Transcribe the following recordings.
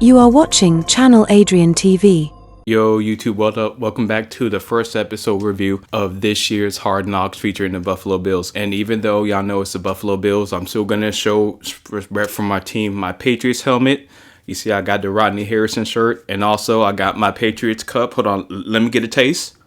You are watching Channel Adrian TV. Yo, YouTube, what up? Welcome back to the first episode review of this year's Hard Knocks featuring the Buffalo Bills. And even though y'all know it's the Buffalo Bills, I'm still gonna show rep from my team my Patriots helmet. You see, I got the Rodney Harrison shirt, and also I got my Patriots cup. Hold on, let me get a taste.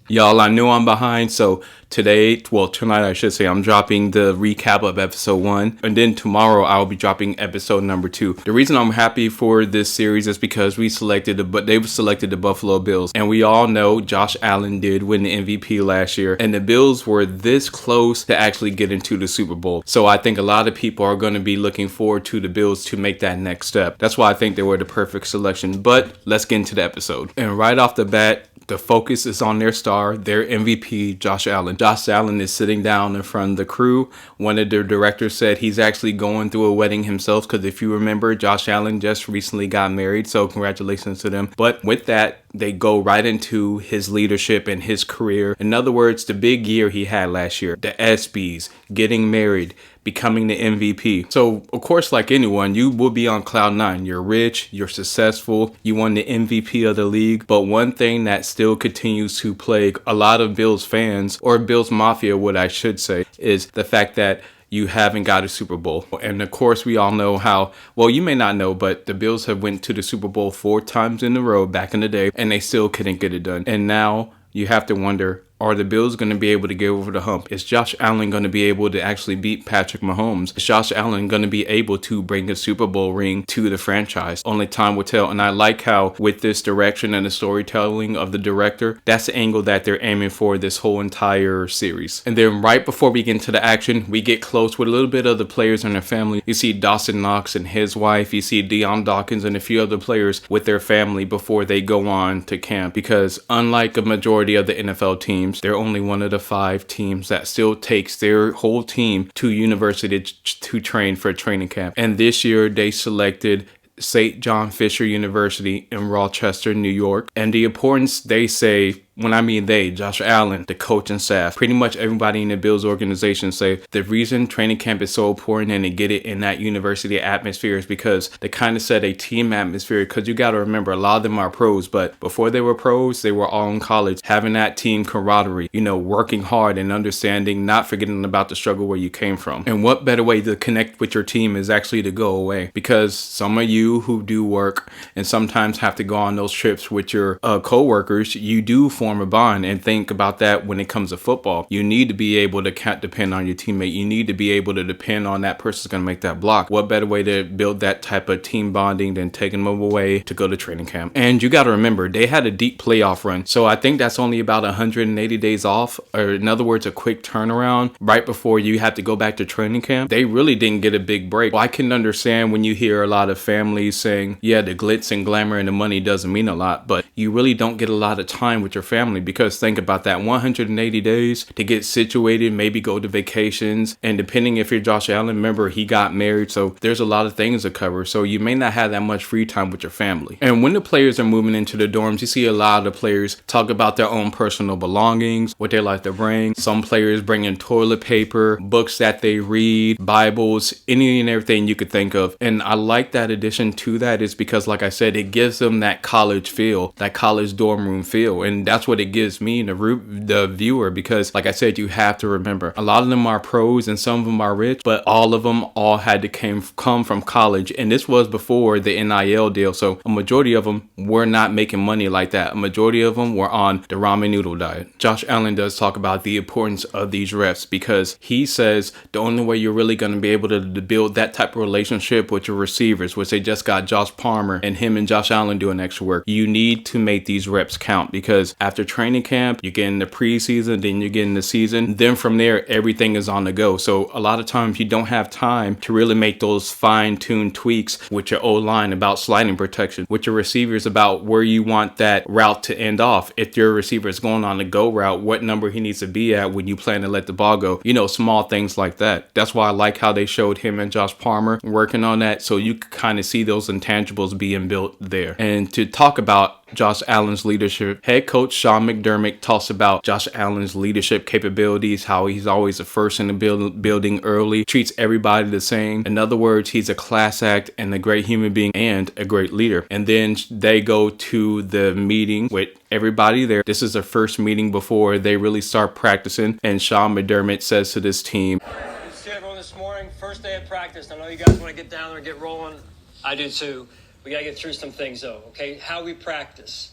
Y'all, I know I'm behind, so tonight I should say, I'm dropping the recap of episode 1, and then tomorrow I'll be dropping episode number 2. The reason I'm happy for this series is because they've selected the Buffalo Bills, and we all know Josh Allen did win the MVP last year, and the Bills were this close to actually get into the Super Bowl. So I think a lot of people are going to be looking forward to the Bills to make that next step. That's why I think they were the perfect selection. But let's get into the episode. And right off the bat, the focus is on their star, their MVP, Josh Allen. Josh Allen is sitting down in front of the crew. One of the directors said he's actually going through a wedding himself because if you remember, Josh Allen just recently got married, so congratulations to them. But with that, they go right into his leadership and his career. In other words, the big year he had last year, the ESPYs, getting married, becoming the MVP. So, of course, like anyone, you will be on cloud nine. You're rich, you're successful, you won the MVP of the league. But one thing that still continues to plague a lot of Bills fans, or Bills Mafia, what I should say, is the fact that you haven't got a Super Bowl. And of course, we all know how, well, you may not know, but the Bills have went to the Super Bowl 4 times in a row back in the day, and they still couldn't get it done. And now you have to wonder, are the Bills going to be able to get over the hump? Is Josh Allen going to be able to actually beat Patrick Mahomes? Is Josh Allen going to be able to bring a Super Bowl ring to the franchise? Only time will tell. And I like how with this direction and the storytelling of the director, that's the angle that they're aiming for this whole entire series. And then right before we get into the action, we get close with a little bit of the players and their family. You see Dawson Knox and his wife. You see Deion Dawkins and a few other players with their family before they go on to camp. Because unlike a majority of the NFL teams, they're only one of the 5 teams that still takes their whole team to university to train for a training camp. And this year they selected St. John Fisher University in Rochester, New York. And the importance, they say, when I mean they, Josh Allen, the coach and staff, pretty much everybody in the Bills organization say the reason training camp is so important and to get it in that university atmosphere is because they kind of set a team atmosphere. Because you got to remember, a lot of them are pros, but before they were pros, they were all in college, having that team camaraderie, working hard and understanding, not forgetting about the struggle where you came from. And what better way to connect with your team is actually to go away, because some of you who do work and sometimes have to go on those trips with your co-workers, you do form a bond. And think about that when it comes to football. You need to be able to depend on your teammate. You need to be able to depend on that person's going to make that block. What better way to build that type of team bonding than taking them away to go to training camp? And you got to remember, they had a deep playoff run. So I think that's only about 180 days off, or in other words, a quick turnaround right before you have to go back to training camp. They really didn't get a big break. Well, I can understand when you hear a lot of families saying, yeah, the glitz and glamour and the money doesn't mean a lot, but you really don't get a lot of time with your family, because think about that 180 days to get situated, maybe go to vacations, and depending if you're Josh Allen, remember he got married, so there's a lot of things to cover, so you may not have that much free time with your family. And when the players are moving into the dorms, you see a lot of the players talk about their own personal belongings, what they like to bring. Some players bring in toilet paper, books that they read, Bibles, any and everything you could think of. And I like that addition to that is because, like I said, it gives them that college feel, that college dorm room feel. And that's what it gives me, the viewer, because like I said, you have to remember, a lot of them are pros and some of them are rich, but all of them had to come from college. And this was before the NIL deal. So a majority of them were not making money like that. A majority of them were on the ramen noodle diet. Josh Allen does talk about the importance of these reps, because he says the only way you're really going to be able to build that type of relationship with your receivers, which they just got Josh Palmer and him and Josh Allen doing extra work, you need to make these reps count, because after training camp, you get in the preseason, then you get in the season, then from there, everything is on the go. So a lot of times you don't have time to really make those fine-tuned tweaks with your O-line about sliding protection, with your receivers about where you want that route to end off. If your receiver is going on the go route, what number he needs to be at when you plan to let the ball go, small things like that. That's why I like how they showed him and Josh Palmer working on that, so you could kind of see those intangibles being built there. And to talk about Josh Allen's leadership. Head coach Sean McDermott talks about Josh Allen's leadership capabilities, how he's always the first in the building early, treats everybody the same. In other words, he's a class act and a great human being and a great leader. And then they go to the meeting with everybody there. This is their first meeting before they really start practicing. And Sean McDermott says to this team, Good to see everyone this morning. First day of practice. I know you guys want to get down there and get rolling. I do too. We got to get through some things though, okay? How we practice.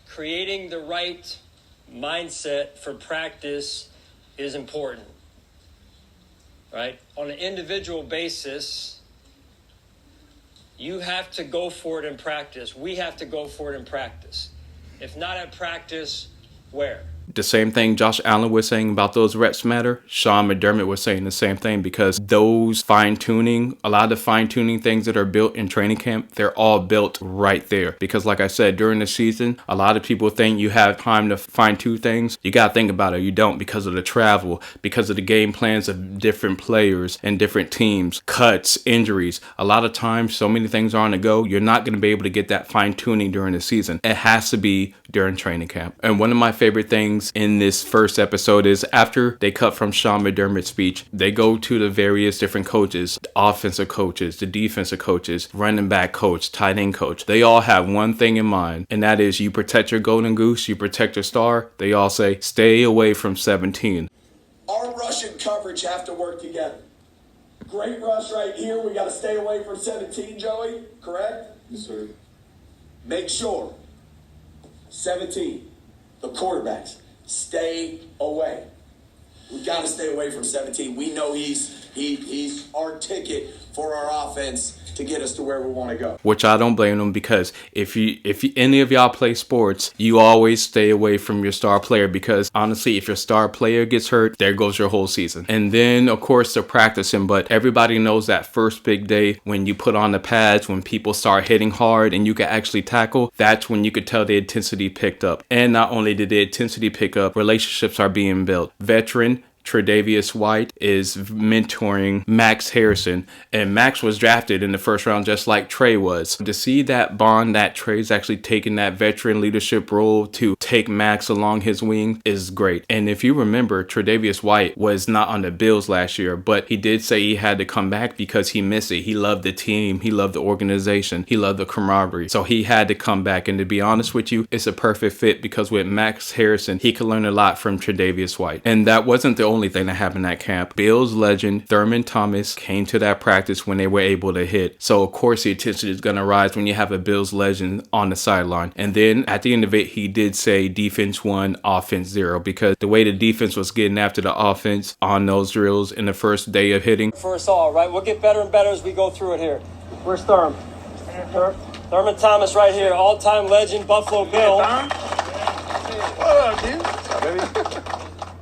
Creating the right mindset for practice is important, right? On an individual basis, you have to go for it in practice. We have to go for it in practice. If not at practice, where? The same thing Josh Allen was saying about those reps matter. Sean McDermott was saying the same thing, because those fine-tuning, a lot of the fine-tuning things that are built in training camp, they're all built right there. Because like I said, during the season, a lot of people think you have time to fine-tune things. You got to think about it. You don't, because of the travel, because of the game plans of different players and different teams, cuts, injuries. A lot of times, so many things are on the go. You're not going to be able to get that fine-tuning during the season. It has to be during training camp. And one of my favorite things in this first episode is after they cut from Sean McDermott's speech, they go to the various different coaches, the offensive coaches, the defensive coaches, running back coach, tight end coach. They all have one thing in mind, and that is you protect your golden goose, you protect your star. They all say, stay away from 17. Our rush and coverage have to work together. Great rush right here. We got to stay away from 17, Joey, correct? Yes, sir. Make sure 17, the quarterbacks, stay away. We got to stay away from 17. We know he's our ticket for our offense to get us to where we want to go. Which I don't blame them, because if any of y'all play sports, you always stay away from your star player, because honestly, if your star player gets hurt, there goes your whole season. And then of course they're practicing, but everybody knows that first big day when you put on the pads, when people start hitting hard and you can actually tackle, that's when you could tell the intensity picked up. And not only did the intensity pick up, relationships are being built. Veteran Tre'Davious White is mentoring Max Harrison, and Max was drafted in the first round just like Trey was. To see that bond, that Trey's actually taking that veteran leadership role to take Max along his wing, is great. And if you remember, Tre'Davious White was not on the Bills last year, but he did say he had to come back because he missed it. He loved the team, he loved the organization, he loved the camaraderie. So he had to come back, and to be honest with you, it's a perfect fit, because with Max Harrison, he could learn a lot from Tre'Davious White. And that wasn't the only thing that happened at camp. Bills legend Thurman Thomas came to that practice when they were able to hit. So of course the attention is going to rise when you have a Bills legend on the sideline. And then at the end of it, he did say defense 1, offense 0, because the way the defense was getting after the offense on those drills in the first day of hitting. For us all, right? We'll get better and better as we go through it here. Where's Thurman? Thurman Thomas right here, all-time legend, Buffalo Bill.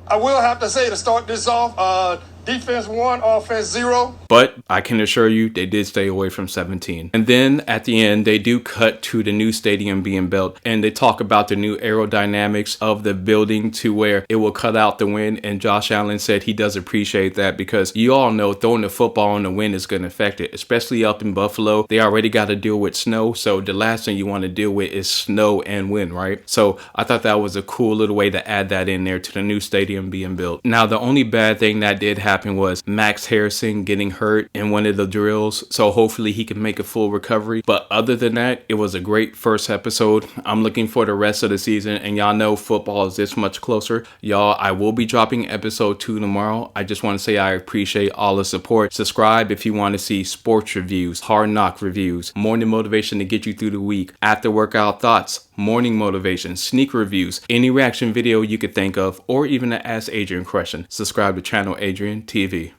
I will have to say, to start this off, defense 1, offense 0. But I can assure you, they did stay away from 17. And then at the end, they do cut to the new stadium being built, and they talk about the new aerodynamics of the building to where it will cut out the wind. And Josh Allen said he does appreciate that, because you all know throwing the football in the wind is going to affect it, especially up in Buffalo. They already got to deal with snow, so the last thing you want to deal with is snow and wind, right? So I thought that was a cool little way to add that in there to the new stadium being built. Now, the only bad thing that did happen was Max Harrison getting hurt in one of the drills, so hopefully he can make a full recovery. But other than that, it was a great first episode. I'm looking for the rest of the season, and y'all know football is this much closer. Y'all, I will be dropping episode 2 tomorrow. I just want to say I appreciate all the support. Subscribe if you want to see sports reviews, hard knock reviews, morning motivation to get you through the week, after workout thoughts, morning motivation, sneaker reviews, any reaction video you could think of, or even an Ask Adrian question. Subscribe to Channel Adrian TV.